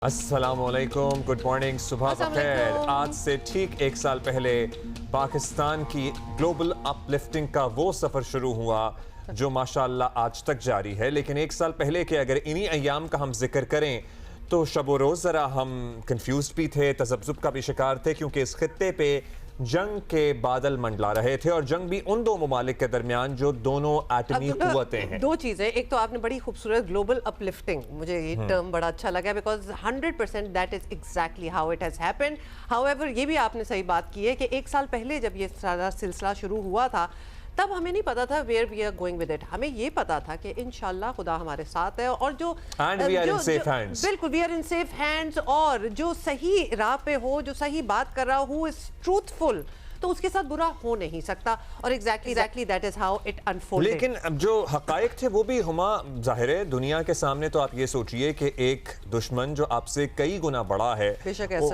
अस्सलामुअलैकुम, good morning, सुबह बखैर। आज से ठीक एक साल पहले पाकिस्तान की ग्लोबल अपलिफ्टिंग का वो सफ़र शुरू हुआ जो माशाअल्लाह आज तक जारी है। लेकिन एक साल पहले के अगर इन्हीं अयाम का हम जिक्र करें तो शब रोज़ ज़रा हम कंफ्यूज भी थे, तज़ब्ज़ुब का भी शिकार थे, क्योंकि इस खित्ते पे जंग के बादल मंडला रहे थे और जंग भी उन दो ममालिक के दरमियान जो दोनों एटमी कुव्वतें हैं। दो चीज़ें, एक तो आपने बड़ी खूबसूरत ग्लोबल अपलिफ्टिंग, मुझे ये टर्म बड़ा अच्छा लगा because 100% that is exactly how it has happened. However ये भी आपने सही बात की है कि एक साल पहले जब ये सारा सिलसिला शुरू हुआ था तब हमें नहीं पता था where we are going with it. हमें ये पता था कि इंशाल्लाह खुदा हमारे साथ है और बिल्कुल we are in safe hands, और जो सही राह पे हो, जो सही बात कर रहा हो, हु इज ट्रूथफुल, तो उसके साथ बुरा हो नहीं सकता। और exactly that is how it unfolded. लेकिन अब जो हकायक थे वो भी हुमा जाहिर है दुनिया के सामने। तो आप ये सोचिए कि एक दुश्मन जो आपसे कई गुना बड़ा है,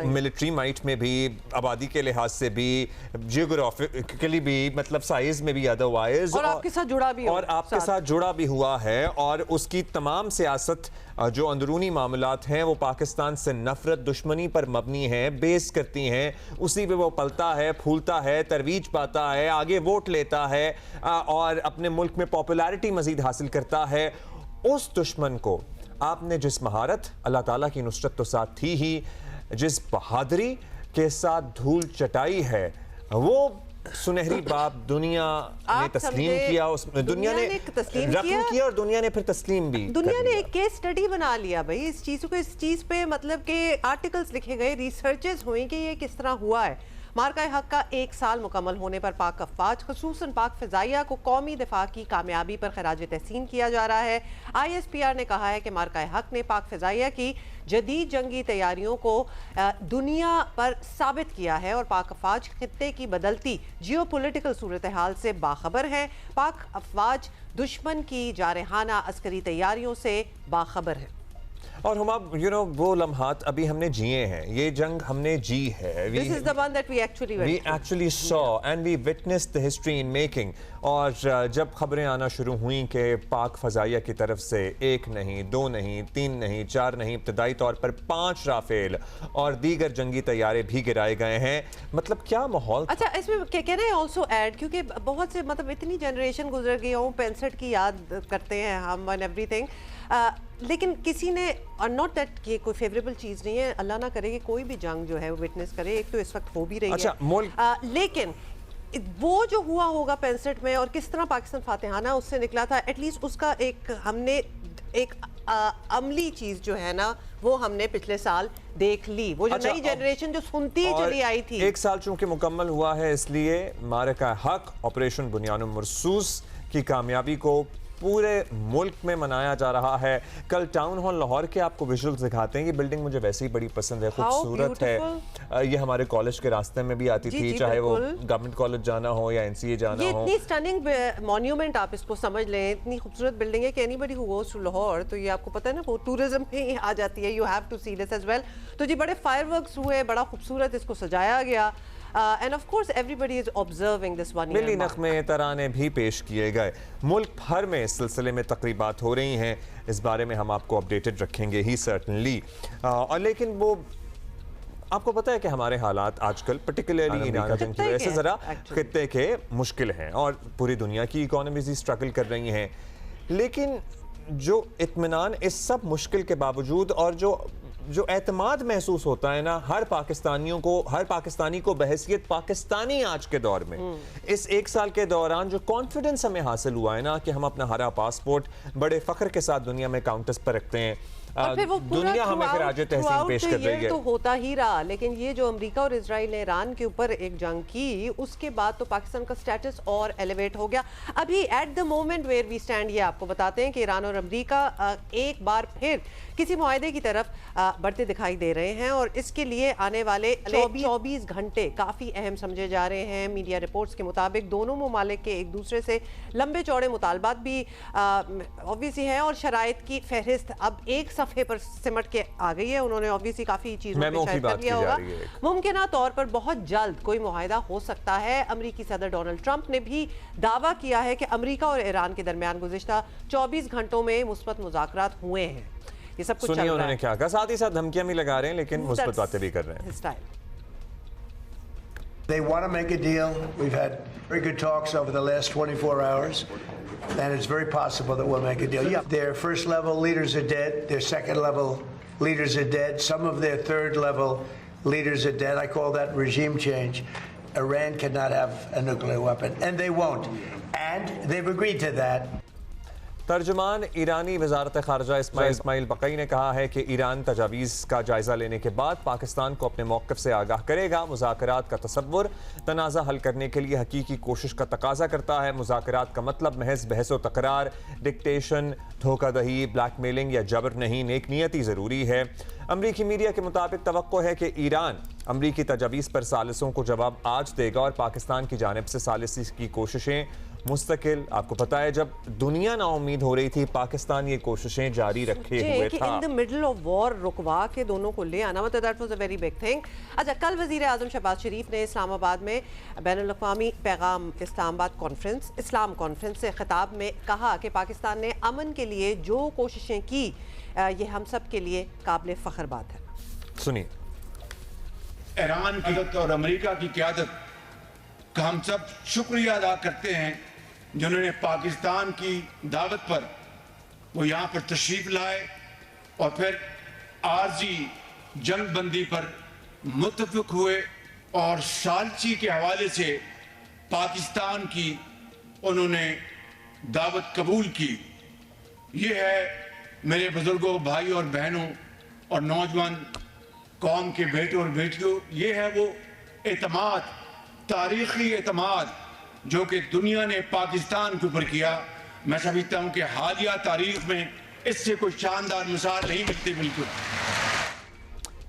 मिलिट्री माइट में भी, आबादी के लिहाज से भी, जियोग्राफिकली भी, मतलब साइज में भी, अदरवाइज और आपके साथ जुड़ा भी और आपके साथ जुड़ा भी हुआ है, और उसकी तमाम सियासत जो अंदरूनी मामलात हैं वो पाकिस्तान से नफरत, दुश्मनी पर मबनी है, बेस करती हैं। उसी पे वो पलता है, फूलता है, तरवीज पाता है, आगे वोट लेता है और अपने मुल्क में पॉपुलैरिटी मजीद हासिल करता है। उस दुश्मन को आपने जिस महारत, अल्लाह ताला की नुसरत तो साथ थी ही, जिस बहादुरी के साथ धूल चटाई है, वो सुनहरी बाप दुनिया ने तस्लीम किया। उसमें दुनिया ने तस्लीम किया और दुनिया ने फिर तस्लीम भी, दुनिया ने एक केस स्टडी बना लिया भाई इस चीज को। इस चीज पे मतलब के आर्टिकल्स लिखे गए, रिसर्चेस हुई कि ये किस तरह हुआ है। मार्का हक का एक साल मुकम्मल होने पर पाक अफवाज, खुसूसन पाक फ़िज़ाइया को कौमी दिफा की कामयाबी पर खराज तहसीन किया जा रहा है। ISPR ने कहा है कि मार्का हक ने पाक फ़िज़ाइया की जदीद जंगी तैयारियों को दुनिया पर साबित किया है और पाक अफवाज खित्ते की बदलती जियो पोलिटिकल सूरत हाल से बाखबर है। पाक अफवाज दुश्मन की जारहाना अस्करी तैयारियों से बाखबर है। और हम वो लम्हात अभी हमने जिए हैं, ये जंग हमने जी है। This is the one that we actually saw and we witnessed the history in making। और जब खबरें आना शुरू हुई कि पाक फ़ज़ाइया की तरफ से एक नहीं, दो नहीं, तीन नहीं, चार नहीं, इब्तदाई तौर पर 5 राफेल और दीगर जंगी तैयारे भी गिराए गए हैं, मतलब क्या माहौल। अच्छा, इसमें कैन आई ऑल्सो ऐड, क्योंकि बहुत से मतलब इतनी जनरेशन गुजर गई हूँ, 65 की याद करते हैं हम एंड एवरीथिंग, लेकिन किसी ने, और नॉट दैट ये कोई फेवरेबल चीज़ नहीं है, अल्लाह ना करे कि कोई भी जंग जो है वो विटनेस करे, एक तो इस वक्त हो भी रही है, लेकिन वो जो हुआ होगा 65 में और किस तरह पाकिस्तान फातिहाना उससे निकला था, एटलीस्ट उसका एक हमने एक अमली चीज़ जो है ना वो हमने पिछले साल देख ली। वो जो नई जनरेशन जो सुनती चली आई थी, एक साल चूंकि मुकम्मल हुआ है, इसलिए मारका हक, ऑपरेशन बुनियानुल मरसूस की कामयाबी को पूरे मुल्क में मनाया जा रहा है। कल टाउन हॉल लाहौर के आपको विजुअल्स दिखाते हैं। ये बिल्डिंग मुझे वैसे ही बड़ी पसंद है, खूबसूरत है। ये हमारे कॉलेज के रास्ते में भी आती थी, चाहे वो गवर्नमेंट कॉलेज जाना हो या NCA जाना हो। इतनी स्टनिंग मॉन्यूमेंट आप इसको समझ लें, इतनी खूबसूरत बिल्डिंग है कि anybody who goes to Lahore, तो ये आपको पता है ना वो टूरिज्म में ही आ जाती है। You have to see this as well. तो जी बड़े फायरवर्क्स हुए, बड़ा खूबसूरत इसको सजाया गया, and of course everybody is observing this one year मिली नग़्मे तराने भी पेश किए गए। मुल्क भर में इस सिलसिले में तकरीबात हो रही हैं, इस बारे में हम आपको अपडेटेड रखेंगे ही सर्टनली। और लेकिन वो आपको पता है कि हमारे हालात आजकल पर्टिकुलरली ईरान जंग की वजह से ज़रा खित्ते के मुश्किल हैं और पूरी दुनिया की इकोनॉमीज़ स्ट्रगल कर रही हैं। लेकिन जो इत्मीनान इस सब मुश्किल के बावजूद और जो एतमाद महसूस होता है ना हर पाकिस्तानी को बहैसियत पाकिस्तानी आज के दौर में, इस एक साल के दौरान जो कॉन्फिडेंस हमें हासिल हुआ है ना कि हम अपना हरा पासपोर्ट बड़े फख्र के साथ दुनिया में काउंटर्स पर रखते हैं, दुनिया हमें खराज तहसीन पेश कर रही है। तो होता ही रहा, लेकिन ये जो अमेरिका और इजराइल ने ईरान के ऊपर एक जंग की, उसके बाद तो पाकिस्तान का स्टेटस और एलिवेट हो गया। अभी at the moment where we stand ये आपको बताते हैं कि ईरान और अमेरिका एक बार फिर किसी मुआहदे की तरफ बढ़ते दिखाई दे रहे हैं और इसके लिए आने वाले 24 घंटे काफ़ी अहम समझे जा रहे हैं। मीडिया रिपोर्ट्स के मुताबिक दोनों ममालिक के एक दूसरे से लंबे चौड़े मुतालबात भी ऑब्वियसली हैं और शराइत की फहरिस्त अब एक सफ़े पर सिमट के आ गई है। उन्होंने ऑब्वियसली काफ़ी चीज़ों पे शायद कर लिया होगा। मुमकिन तौर पर बहुत जल्द कोई मुआहदा हो सकता है। अमरीकी सदर डोनाल्ड ट्रंप ने भी दावा किया है कि अमरीका और ईरान के दरमियान गुज़िश्ता 24 घंटों में मुस्बत मुज़ाकरात हुए हैं। ये सब कुछ सुनिए चल रहा उन्होंने है। क्या कहा, साथ ही साथ धमकियां भी लगा रहे हैं लेकिन मुस्बत बातें भी कर रहे हैं। Style. They want to make a deal. We've had very good talks over the last 24 hours, and it's very possible that we'll make a deal. Yeah, their first level leaders are dead. Their second level leaders are dead. Some of their third level leaders are dead. I call that regime change. Iran cannot have a nuclear weapon, and they won't. And they've agreed to that. तर्जुमान ईरानी वजारत खारजा इस्माइल बकई ने कहा है कि Iran तजावीज़ का जायजा लेने के बाद पाकिस्तान को अपने मौक़िफ़ से आगाह करेगा। मुज़ाकरात का तसव्वुर तनाज़ा हल करने के लिए हकीकी कोशिश का तकाजा करता है। मुज़ाकरात का मतलब महज बहस व तकरार, डिक्टेशन, धोखादही, ब्लैकमेलिंग या जबर नहीं, नेक नियति ज़रूरी है। अमरीकी मीडिया के मुताबिक तवक्को है कि ईरान अमरीकी तजावीज़ पर सालिसों को जवाब आज देगा और पाकिस्तान की जानिब से सालिसी की कोशिशें मुस्तकिल। आपको पता है जब दुनिया नाउम्मीद हो रही थी पाकिस्तान ये कोशिशें जारी रखे हुए था। In the middle of war रुकवा के दोनों को ले आना, मतलब that was a very big thing. अच्छा, कल वजीर आजम शहबाज शरीफ ने इस्लामाबाद में बैनुल अक़वामी पैगाम इस्लाम कॉन्फ्रेंस से खिताब में कहा कि पाकिस्तान ने अमन के लिए जो कोशिशें की ये हम सब के लिए काबिल फ़ख्र बात है। सुनिए। ईरान की क़यादत और अमेरिका की क़यादत का हम सब शुक्रिया अदा करते हैं जिन्होंने पाकिस्तान की दावत पर वो यहाँ पर तशरीफ लाए और फिर आरजी जंग बंदी पर मुत्तफिक हुए और सालची के हवाले से पाकिस्तान की उन्होंने दावत कबूल की। ये है मेरे बुजुर्गों, भाई और बहनों और नौजवान कौम के बेटों और बेटियों, ये है वो एतमाद, तारीखी एतमाद जो कि दुनिया ने पाकिस्तान के ऊपर किया। मैं समझता हूं कि हालिया तारीख में इससे कोई शानदार मिसाल नहीं मिलती। बिल्कुल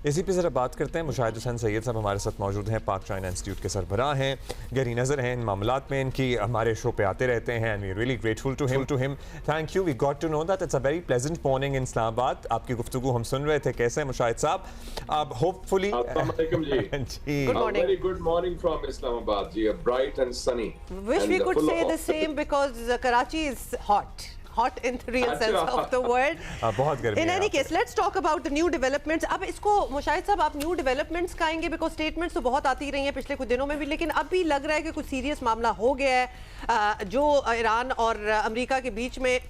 इसी पे ज़रा बात करते हैं। मुशाहिद हुसैन सैयद साहब हमारे साथ मौजूद हैं, पाक चाइना इंस्टीट्यूट के सरबराह हैं, गहरी नज़र हैं इन मामलात में, इनकी हमारे शो पे आते रहते हैं and we really grateful to him. Thank you. We got to know that it's a very pleasant morning in Islamabad. आपकी गुफ्तगू हम सुन रहे थे। कैसे हैं मुशाहिद साहब? अब होपफुली जी good morning. very good morning from Islamabad ji, bright and sunny. Wish and we could full say of the same because Karachi is hot in the real sense of the word. बहुत गर्मी In है any यहाँ पे। case, let's talk about the new developments. अब इसको मुशाहिद साहब आप new developments का आएंगे because statements तो बहुत आती रही हैं पिछले कुछ दिनों में भी, लेकिन अब भी लग रहा है कि कुछ सीरियस मामला हो गया है। जो ईरान और अमेरिका के बीच में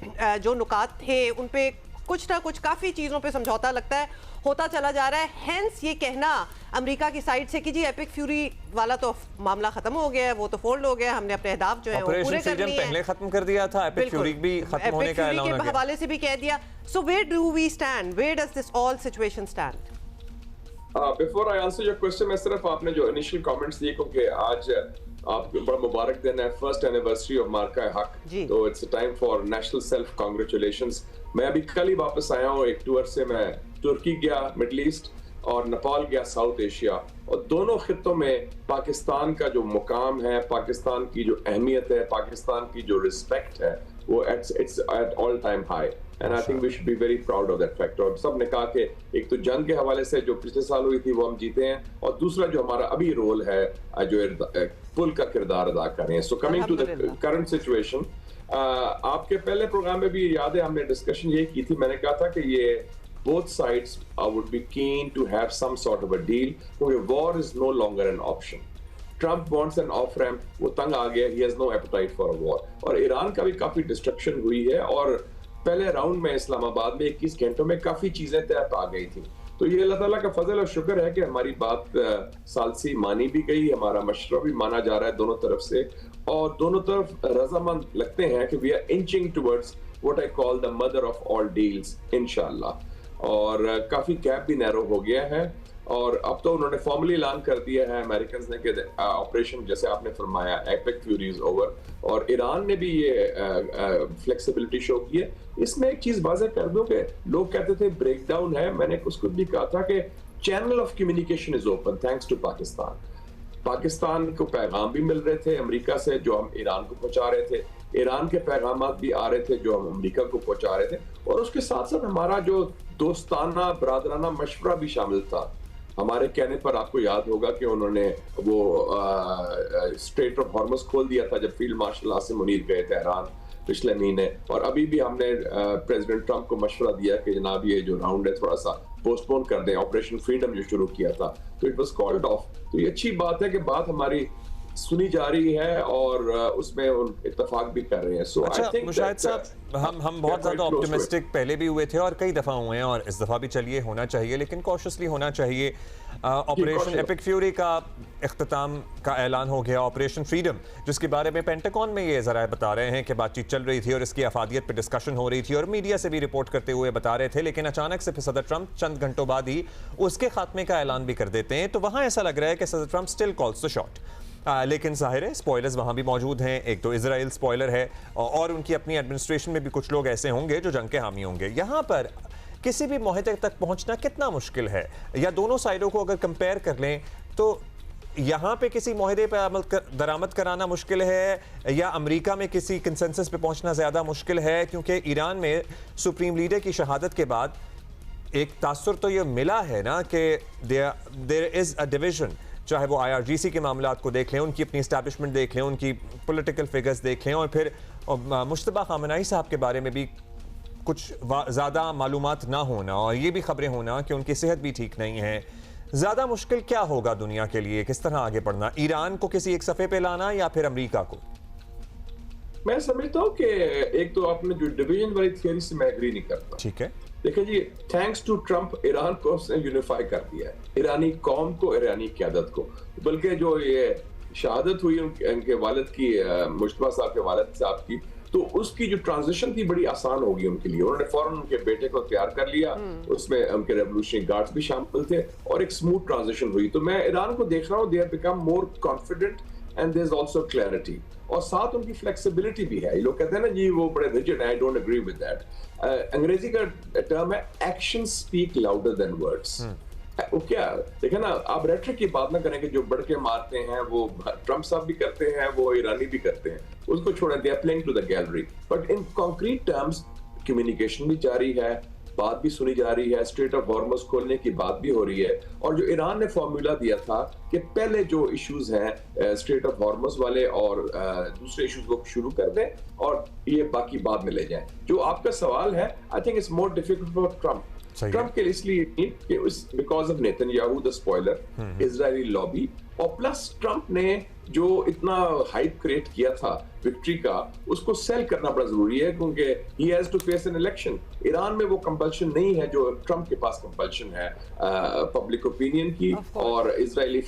जो नुकात थे उन पे कुछ ना कुछ काफ़ी चीज़ों पे समझौता लगता है होता चला जा रहा है। हेंस ये कहना अमेरिका की साइड से कि जी एपिक फ्यूरी वाला तो मामला खत्म हो गया है, वो तो फोल्ड हो गया, हमने अपने अहदाफ जो है वो पूरे कर लिए हैं। पहले खत्म कर दिया था, एपिक फ्यूरी भी खत्म होने का ऐलान के हवाले से भी कह दिया। So where do we stand, where does this all situation stand? Before I answer your question, मैं सिर्फ आपने जो initial comments दिए क्योंकि आज आपको बड़ा मुबारक दिन है, फर्स्ट एनिवर्सरी ऑफ मार्का हक, तो it's a time for national self congratulations. मैं अभी कल ही वापस आया हूँ एक टूर से। मैं तुर्की गया, मिडल ईस्ट, और नेपाल गया, साउथ एशिया, और दोनों खित्तों में पाकिस्तान का जो मुकाम है, पाकिस्तान की जो अहमियत है, पाकिस्तान की जो रिस्पेक्ट है, वो it's at all time high and I think we should be very proud of that fact. और सब ने कहा कि एक तो जंग के हवाले से जो पिछले साल हुई थी वो हम जीते हैं, और दूसरा जो हमारा अभी रोल है जो पुल का किरदार अदा कर रहे हैं। So coming to the current situation, आपके पहले प्रोग्राम में भी याद है हमने डिस्कशन ये की थी, मैंने कहा था कि ये both sides would be keen to have some sort of a deal because war is no longer an option. Trump wants an off ramp, वो तंग आ गया, he has no appetite for a war. और Iran का भी काफी destruction हुई है, और पहले राउंड में इस्लामाबाद में 21 घंटों में काफी चीजें तय पा गई थी। तो ये अल्लाह ताला का फजल और शुक्र है कि हमारी बात सालसी मानी भी गई, हमारा मशवरा भी माना जा रहा है दोनों तरफ से, और दोनों तरफ रजामंद लगते हैं कि we are inching towards what I call the mother of all deals इंशाल्लाह। और काफी गैप भी नैरो हो गया है, और अब तो उन्होंने फॉर्मली ऐलान कर दिया है अमेरिकन ने कि ऑपरेशन जैसे आपने फरमाया एपिक फ्यूरी इज ओवर, और ईरान ने भी ये फ्लेक्सिबिलिटी शो की है। इसमें एक चीज वाज़ेह कर दूं कि लोग कहते थे ब्रेक डाउन है, मैंने उसको भी कहा था कि channel of communication is open thanks to Pakistan. Pakistan को पैगाम भी मिल रहे थे अमेरिका से जो हम ईरान को पहुंचा रहे थे, ईरान के पैगाम भी आ रहे थे जो हम अमेरिका को पहुंचा रहे थे, और उसके साथ साथ हमारा जो दोस्ताना बरादराना मशवरा भी शामिल था। हमारे कहने पर आपको याद होगा कि उन्होंने वो स्ट्रेट ऑफ हॉर्मस खोल दिया था जब फील्ड मार्शल आसिम मुनीर गए थे ईरान, पिछले महीने, और अभी भी हमने प्रेसिडेंट ट्रंप को मशवरा दिया कि जनाब ये जो राउंड है थोड़ा सा पोस्टपोन कर दें, ऑपरेशन फ्रीडम जो शुरू किया था तो इट वाज कॉल्ड ऑफ। तो ये अच्छी बात है कि बात हमारी सुनी जा रही है और उसमें इत्तेफाक भी कर रहे हैं। सो अच्छा मुशाहिद साहब, हम बहुत ज़्यादा ऑप्टिमिस्टिक पहले भी हुए थे और कई दफ़ा हुए हैं और इस दफ़ा भी चलिए होना चाहिए, लेकिन कॉशियसली होना चाहिए। ऑपरेशन एपिक फ्यूरी का इख्तिताम का ऐलान हो गया, ऑपरेशन फ्रीडम जिसके बारे में पेंटागन में ये ज़रा बता रहे हैं कि बातचीत चल रही थी और इसकी अफादियत पर डिस्कशन हो रही थी और मीडिया से भी रिपोर्ट करते हुए बता रहे थे, लेकिन अचानक से फिर सदर ट्रंप चंद घंटों बाद ही उसके खात्मे का ऐलान भी कर देते हैं। तो वहाँ ऐसा लग रहा है कि सदर Trump still calls the shot, लेकिन जाहिर है स्पॉयलर्स वहाँ भी मौजूद हैं। एक तो इजराइल स्पॉयलर है और उनकी अपनी एडमिनिस्ट्रेशन में भी कुछ लोग ऐसे होंगे जो जंग के हामी होंगे। यहाँ पर किसी भी मुआहदे तक पहुँचना कितना मुश्किल है, या दोनों साइडों को अगर कंपेयर कर लें तो यहाँ पे किसी मुआहदे पर दरामद कराना मुश्किल है या अमेरिका में किसी कंसेंसस पे पहुँचना ज़्यादा मुश्किल है? क्योंकि ईरान में सुप्रीम लीडर की शहादत के बाद एक तासुर तो ये मिला है ना कि देयर इज़ अ डिवीजन, चाहे वो IRGC के मामलात को देख लें, उनकी अपनी इस्टेब्लिशमेंट देख लें, उनकी पॉलिटिकल फिगर्स देख लें, और फिर मुश्तबा खामनाई साहब के बारे में भी कुछ ज़्यादा मालूमात ना होना और ये भी खबरें होना कि उनकी सेहत भी ठीक नहीं है। ज़्यादा मुश्किल क्या होगा दुनिया के लिए, किस तरह आगे बढ़ना? ईरान को किसी एक सफ़े पे लाना या फिर अमेरिका को? मैं समझता हूँ कि एक तो आपने जो डिवीजन वाली थियरी से मैं एग्री नहीं करता। ठीक है, देखिए जी, थैंक्स टू ट्रंप ईरान को उसने यूनिफाई कर दिया है, ईरानी कौम को, ईरानी क़यादत को। बल्कि जो ये शहादत हुई उनके वालिद की, मुश्तबा साहब के वालिद साहब की, तो उसकी जो ट्रांजिशन थी बड़ी आसान होगी उनके लिए। उन्होंने फौरन उनके बेटे को तैयार कर लिया, उसमें उनके रेवोल्यूशनरी गार्ड्स भी शामिल थे और एक स्मूथ ट्रांजिशन हुई। तो मैं ईरान को देख रहा हूँ, they have become more confident and there is also clarity, और साथ उनकी फ्लेक्सिबिलिटी भी है। ये लोग कहते हैं ना जी वो बड़े रिजिड है, I don't agree with that. अंग्रेजी का टर्म है action speak louder than words. वो क्या देखे ना, आप रेटरिक की बात ना करें कि जो बढ़ के मारते हैं वो ट्रंप साहब भी करते हैं, वो ईरानी भी करते हैं, उसको छोड़ें, they are playing to the gallery. But in concrete terms communication भी जारी है, बात भी सुनी जा रही है, स्ट्रेट ऑफ हॉर्मुज़ खोलने की बात भी हो रही है। और जो ईरान ने फॉर्मूला दिया था कि पहले जो इश्यूज हैं स्ट्रेट ऑफ हॉर्मुज़ वाले और दूसरे इश्यूज को शुरू कर दें और ये बाकी बाद में ले जाएं। जो आपका सवाल है, I think it's more difficult for Trump. Trump के लिए इसलिए कि because of Netanyahu the spoiler, Israeli lobby, और प्लस ट्रंप ने जो इतना हाइप क्रिएट किया था विक्ट्री का, उसको सेल करना बड़ा जरूरी है क्योंकि he has to face an election. Iran में वो कंपल्शन नहीं है जो ट्रंप के पास कंपल्शन है पब्लिक ओपिनियन की और इजरायली।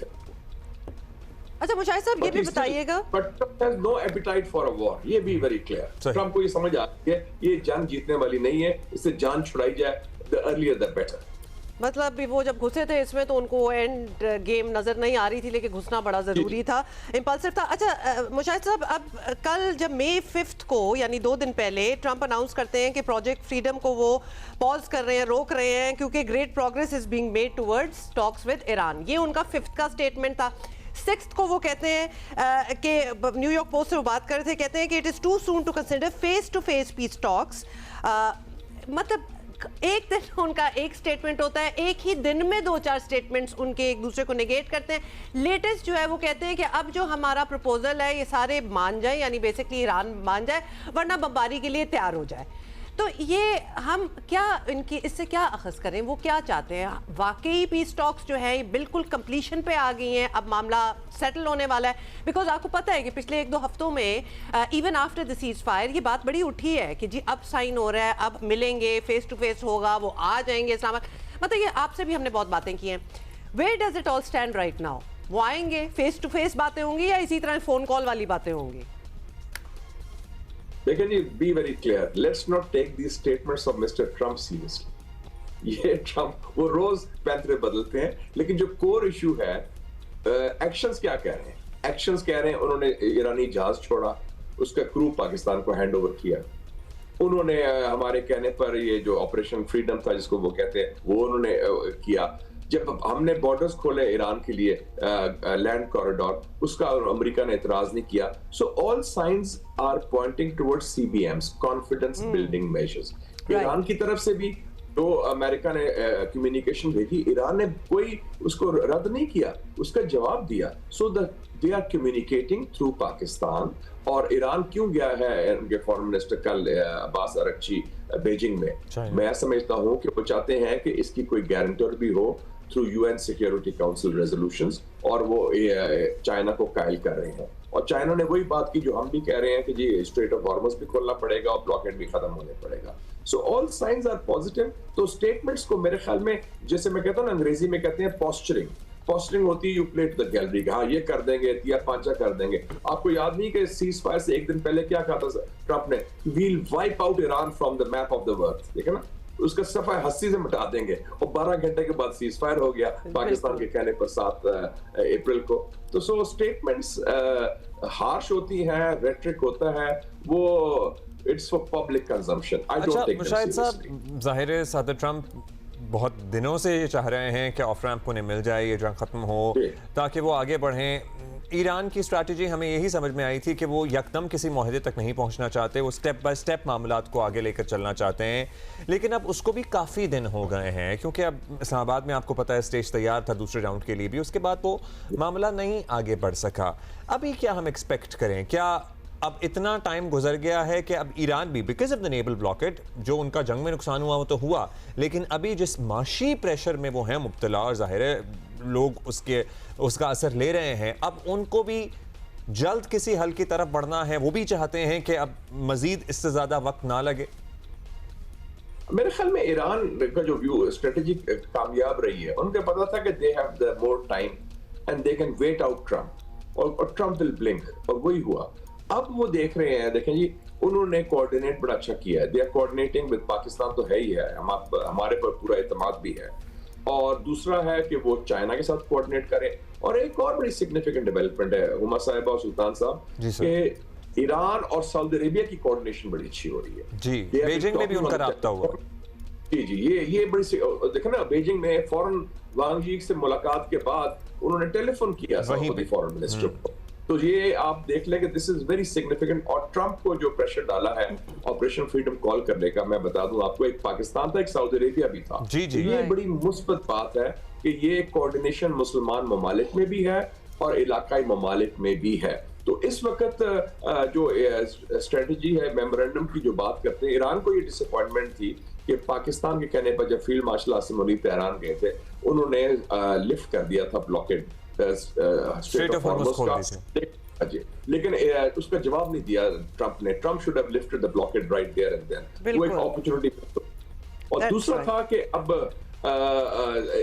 अच्छा मुशाहिद साहब ये भी बताइएगा, but Trump has no appetite for a war, ये भी वेरी क्लियर। ट्रंप को ये समझ आ रही है ये जंग जीतने वाली नहीं है, इससे जान छुड़ाई जाए, the earlier the better। मतलब भी वो जब घुसे थे इसमें तो उनको एंड गेम नजर नहीं आ रही थी, लेकिन घुसना बड़ा जरूरी था, इंपल्सिव था। अच्छा मुशाहिद साहब, अब कल जब मई 5 को यानी 2 दिन पहले ट्रंप अनाउंस करते हैं कि प्रोजेक्ट फ्रीडम को वो पॉज कर रहे हैं, रोक रहे हैं क्योंकि great progress is being made towards talks with Iran, ये उनका 5th का स्टेटमेंट था। 6th को वो कहते हैं कि न्यूयॉर्क पोस्ट से वो बात कर रहे थे, कहते हैं कि it is too soon to consider face to face peace talks. मतलब एक दिन उनका एक स्टेटमेंट होता है, एक ही दिन में 2-4 स्टेटमेंट्स उनके एक दूसरे को नेगेट करते हैं। लेटेस्ट जो है वो कहते हैं कि अब जो हमारा प्रपोजल है ये सारे मान जाए, यानी बेसिकली ईरान मान जाए, वरना बमबारी के लिए तैयार हो जाए। तो ये हम क्या इनकी इससे क्या अखज़ करें, वो क्या चाहते हैं? वाकई पीस टॉक्स जो है बिल्कुल कंप्लीशन पे आ गई हैं, अब मामला सेटल होने वाला है? बिकॉज आपको पता है कि पिछले 1-2 हफ्तों में even after the cease fire ये बात बड़ी उठी है कि जी अब साइन हो रहा है, अब मिलेंगे, फेस टू फेस होगा, वो आ जाएंगे इस्लामाबाद। मतलब ये आपसे भी हमने बहुत बातें की हैं। Where does it all stand right now? वो आएंगे, फेस टू फेस बातें होंगी या इसी तरह फोन कॉल वाली बातें होंगी? देखिए जी, be very clear, let's not take these statements of mister Trump seriously. ये ट्रंप वो रोज पैंतरे बदलते हैं, लेकिन जो कोर इशू है, एक्शंस क्या कह रहे हैं? एक्शंस कह रहे हैं उन्होंने ईरानी जहाज छोड़ा, उसका क्रू पाकिस्तान को हैंड ओवर किया। उन्होंने हमारे कहने पर ये जो ऑपरेशन फ्रीडम था जिसको वो कहते हैं, वो उन्होंने किया। जब हमने बॉर्डर्स खोले ईरान के लिए, लैंड कॉरिडोर, उसका अमेरिका ने इतराज नहीं किया। So all signs are pointing towards CBMs, confidence building measures. Iran की तरफ से भी जो अमेरिका ने कम्युनिकेशन भेजी, ईरान ने कोई उसको रद्द नहीं किया, उसका जवाब दिया। So they are communicating through Pakistan. और ईरान क्यों गया है उनके फॉरेन मिनिस्टर कल अब्बास अरगची बीजिंग में, मैं समझता हूं कि वो चाहते हैं कि इसकी कोई गारंटर भी हो through UN security council resolutions, और वो चाइना को कायल कर रहे हैं। और चाइना ने वही बात की जो हम भी कह रहे हैं कि जी स्ट्रेट ऑफ हॉर्मस भी खोलना पड़ेगा और ब्लॉकेड भी खत्म होने पड़ेगा। So all signs are positive. तो स्टेटमेंट्स को मेरे ख्याल में, जैसे मैं कहता हूं ना, अंग्रेजी में कहते हैं पॉस्चरिंग होती है, you play to the gallery, हाँ ये कर देंगे, तिया पांचा कर देंगे। आपको याद नहीं कि सीज फायर से एक दिन पहले क्या कहा था ट्रंप ने, we'll wipe out Iran from the map of the world, ठीक है ना, उसका सफा हस्ती से मिटा देंगे। और 12 घंटे के बाद सीज फायर हो गया पाकिस्तान के कहने पर 7 अप्रैल को। तो सो स्टेटमेंट्स हार्श होती हैं, रेट्रिक होता है, वो it's for public consumption. I don't take Mushahid sahab, जाहिर है सदर ट्रंप बहुत दिनों से ये चाह रहे हैं कि ऑफ रैंप उन्हें मिल जाए, ये जंग खत्म हो ताकि वो आगे बढ़ें। ईरान की स्ट्रैटेजी हमें यही समझ में आई थी कि वो यकदम किसी मुआहदे तक नहीं पहुंचना चाहते, वो स्टेप बाय स्टेप मामलात को आगे लेकर चलना चाहते हैं। लेकिन अब उसको भी काफ़ी दिन हो गए हैं, क्योंकि अब इस्लामाबाद में आपको पता है स्टेज तैयार था दूसरे राउंड के लिए भी, उसके बाद वो मामला नहीं आगे बढ़ सका। अभी क्या हम एक्सपेक्ट करें? क्या अब इतना टाइम गुजर गया है कि अब ईरान भी because of the naval blockade, जो उनका जंग में नुकसान हुआ वो तो हुआ, लेकिन अभी जिस माशी प्रेशर में वो हैं मुब्तला, और जाहिर है लोग उसका असर ले रहे हैं, अब उनको भी जल्द किसी हल की तरफ बढ़ना है, वो भी चाहते हैं कि अब मजीद इससे ज्यादा वक्त ना लगे। मेरे ख्याल में ईरान का जो व्यू स्ट्रेटेजी कामयाब रही है, उनको पता था कि they have the more time and they can wait out Trump, और ट्रंप विल ब्लिंक, और वही हुआ। अब वो देख रहे हैं, देखें जी, उन्होंने कोऑर्डिनेट बड़ा अच्छा किया है, they are coordinating with Pakistan, तो है ही है, हमारे पर पूरा एतमाद भी है। और दूसरा है कि वो चाइना के साथ कोऑर्डिनेट करें। और एक और बड़ी सिग्निफिकेंट डेवलपमेंट है हुमा साहिबा और सुल्तान साहब, कि ईरान और सऊदी अरेबिया की कोऑर्डिनेशन बड़ी अच्छी हो रही है जी, बीजिंग में भी उनका राब्ता हुआ जी, ये बड़ी देखें ना, बीजिंग में फौरन वांग यी से मुलाकात के बाद उन्होंने टेलीफोन किया सऊदी फॉरेन मिनिस्टर को। तो ये आप देख लें कि दिस इज वेरी सिग्निफिकेंट। और ट्रंप को जो प्रेशर डाला है ऑपरेशन फ्रीडम कॉल करने का, मैं बता दूं आपको, एक पाकिस्तान था, एक सऊदी अरेबिया भी था जी जी, ये बड़ी मुस्बत बात है कि ये कोऑर्डिनेशन मुसलमान ममालिक में भी है और इलाकाई ममालिक में भी है। तो इस वक्त जो स्ट्रेटजी है, मेमोरेंडम की जो बात करते हैं, ईरान को ये डिसअपॉइंटमेंट थी कि पाकिस्तान के कहने पर जब field marshal Asim Munir Tehran गए थे, उन्होंने लिफ्ट कर दिया था ब्लॉकेड स्ट्रेट ऑफ हॉर्मस का, लेकिन उसका जवाब नहीं दिया ट्रंप ने। Trump should have lifted the blockade right there and then, वो एक अपॉर्चुनिटी। और दूसरा था कि अब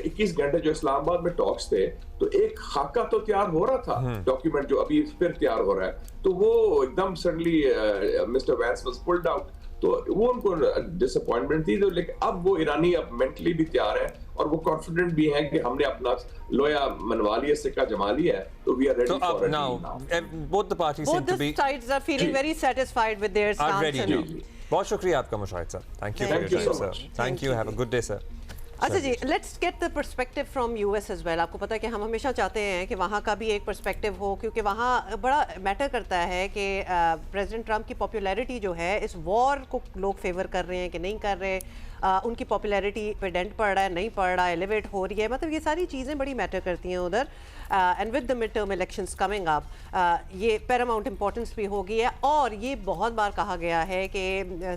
21 घंटे जो इस्लामाबाद में टॉक्स थे, तो एक खाका तो तैयार हो रहा था, डॉक्यूमेंट जो अभी फिर तैयार हो रहा है, तो वो एकदम suddenly Mister Vance was pulled out, तो वो उनको डिसअपॉइंटमेंट थी। तो लेकिन अब वो ईरानी अब मेंटली भी तैयार है और वो कॉन्फिडेंट भी हैं कि हमने अपना लोया मनवा लिया, सिक्का जमा लिया है, तो we are ready for it now. Both the parties seem to be, both sides are feeling very satisfied with their stance. बहुत शुक्रिया आपका मुशाहिद साहब, thank you for your time sir, thank you, have a good day sir. अच्छा जी, let's get the perspective from US as well. आपको पता है कि हम हमेशा चाहते हैं कि वहाँ का भी एक पर्सपेक्टिव हो, क्योंकि वहाँ बड़ा मैटर करता है कि प्रेसिडेंट ट्रंप की पॉपुलैरिटी जो है, इस वॉर को लोग फेवर कर रहे हैं कि नहीं कर रहे, उनकी पॉपुलैरिटी पे डेंट पड़ रहा है नहीं पड़ रहा, एलिवेट हो रही है, मतलब ये सारी चीज़ें बड़ी मैटर करती हैं उधर। And with the mid term elections coming up, ये पैरामाउंट इंपॉर्टेंस भी होगी है। और ये बहुत बार कहा गया है कि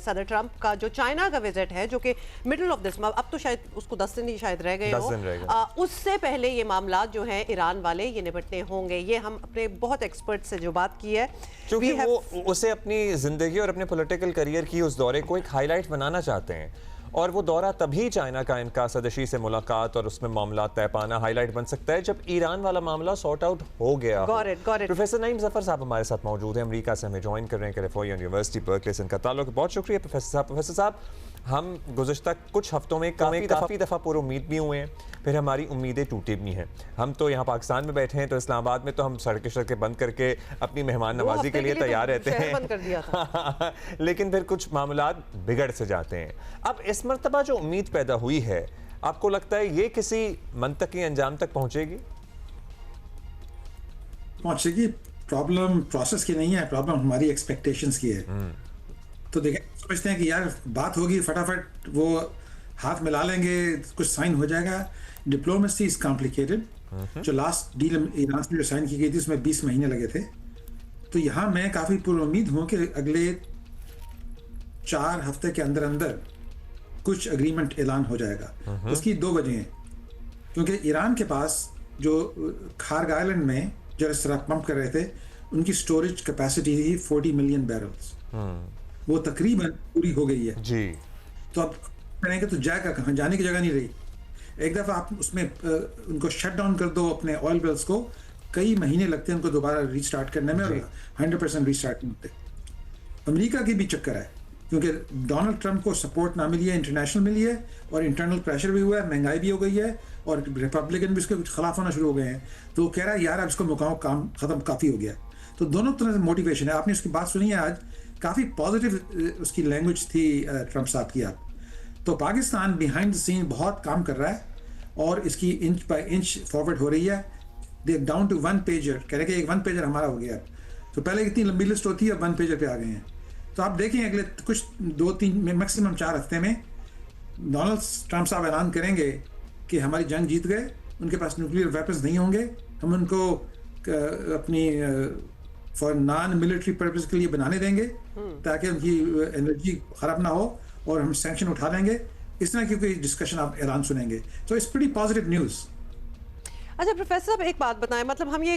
सदर ट्रंप का जो चाइना का विजिट है, जो कि मिडल ऑफ दिस मंथ, अब तो शायद उसको 10 दिन ही शायद रह गए हो, उससे पहले ये मामला जो है ईरान वाले ये निपटने होंगे। ये हम अपने बहुत एक्सपर्ट से जो बात की है, क्योंकि वो उसे अपनी जिंदगी और अपने पॉलिटिकल करियर की उस दौरे को एक हाईलाइट बनाना चाहते हैं, और वो दौरा तभी चाइना का इनका सदशी से मुलाकात और उसमें मामला तय पाना हाईलाइट बन सकता है जब ईरान वाला मामला सॉर्ट आउट हो गया। प्रोफेसर नईम जफर साहब हमारे साथ मौजूद हैं, अमेरिका से हमें ज्वाइन कर रहे हैं, कैलिफोर्निया यूनिवर्सिटी बर्कले से इनका ताल्लुक। बहुत शुक्रिया प्रोफेसर साहब। प्रोफेसर साहब, हम गुज़श्ता कुछ हफ्तों में काफ़ी दफ़ा पुरुम्मीद भी हुए हैं, फिर हमारी उम्मीदें टूटी भी हैं। हम तो यहाँ पाकिस्तान में बैठे हैं, तो इस्लामाबाद में तो हम सड़कें बंद करके अपनी मेहमान नवाजी के लिए तैयार रहते हैं लेकिन फिर कुछ मामलात बिगड़ से जाते हैं। अब इस मरतबा जो उम्मीद पैदा हुई है, आपको लगता है ये किसी मंतकी अंजाम तक पहुँचेगी? प्रॉब्लम प्रोसेस की नहीं है, प्रॉब्लम हमारी एक्सपेक्टेशंस की है। तो देखें, समझते हैं कि यार बात होगी, फटाफट वो हाथ मिला लेंगे, कुछ साइन हो जाएगा। Diplomacy is complicated. जो लास्ट डील ईरान से जो साइन की गई थी उसमें 20 महीने लगे थे। तो यहाँ मैं काफ़ी पुरुम्मीद हूँ कि अगले 4 हफ्ते के अंदर अंदर कुछ एग्रीमेंट ऐलान हो जाएगा। उसकी 2 वजह हैं, क्योंकि ईरान के पास जो खार्ग आइलैंड में जो इस तरह पंप कर रहे थे, उनकी स्टोरेज कैपेसिटी थी 40 मिलियन बैरल्स। वो तकरीबन पूरी हो गई है जी। तो अब करेंगे तो जाएगा कहाँ, जाने की जगह नहीं रही। एक दफ़ा आप उसमें उनको शट डाउन कर दो अपने ऑयल वेल्स को, कई महीने लगते हैं उनको दोबारा रीस्टार्ट करने में, और 100% रीस्टार्ट नहीं होते। अमेरिका की भी चक्कर है, क्योंकि डोनाल्ड ट्रंप को सपोर्ट ना मिली है, इंटरनेशनल मिली है, और इंटरनल प्रेशर भी हुआ है, महंगाई भी हो गई है, और रिपब्लिकन भी इसके कुछ खिलाफ होना शुरू हो गए हैं। तो वो कह रहा है यार अब इसको मुकाम काम ख़त्म काफ़ी हो गया। तो दोनों तरह से मोटिवेशन है। आपने उसकी बात सुनी है आज, काफ़ी पॉजिटिव उसकी लैंग्वेज थी ट्रंप साहब की। आप तो पाकिस्तान बिहाइंड द सीन बहुत काम कर रहा है, और इसकी इंच बाय इंच फॉरवर्ड हो रही है। दे डाउन टू 1 पेजर, कह रहे कि एक 1 पेजर हमारा हो गया। तो पहले इतनी लंबी लिस्ट होती है, अब 1 पेजर पे आ गए हैं। तो आप देखें अगले कुछ 2-3 मैक्सिमम 4 हफ्ते में डोनाल्ड ट्रंप साहब ऐलान करेंगे कि हमारी जंग जीत गए, उनके पास न्यूक्लियर वेपन्स नहीं होंगे, हम उनको अपनी फॉर नॉन मिलिट्री पर्पस के लिए बनाने देंगे ताकि उनकी एनर्जी ख़राब ना हो, और हम सैंक्शन उठा देंगे। इस तरह की कोई डिस्कशन आप ऐलान सुनेंगे, तो इट्स प्रीटी पॉजिटिव न्यूज़। अच्छा प्रोफेसर साहब एक बात बताएं, मतलब हम ये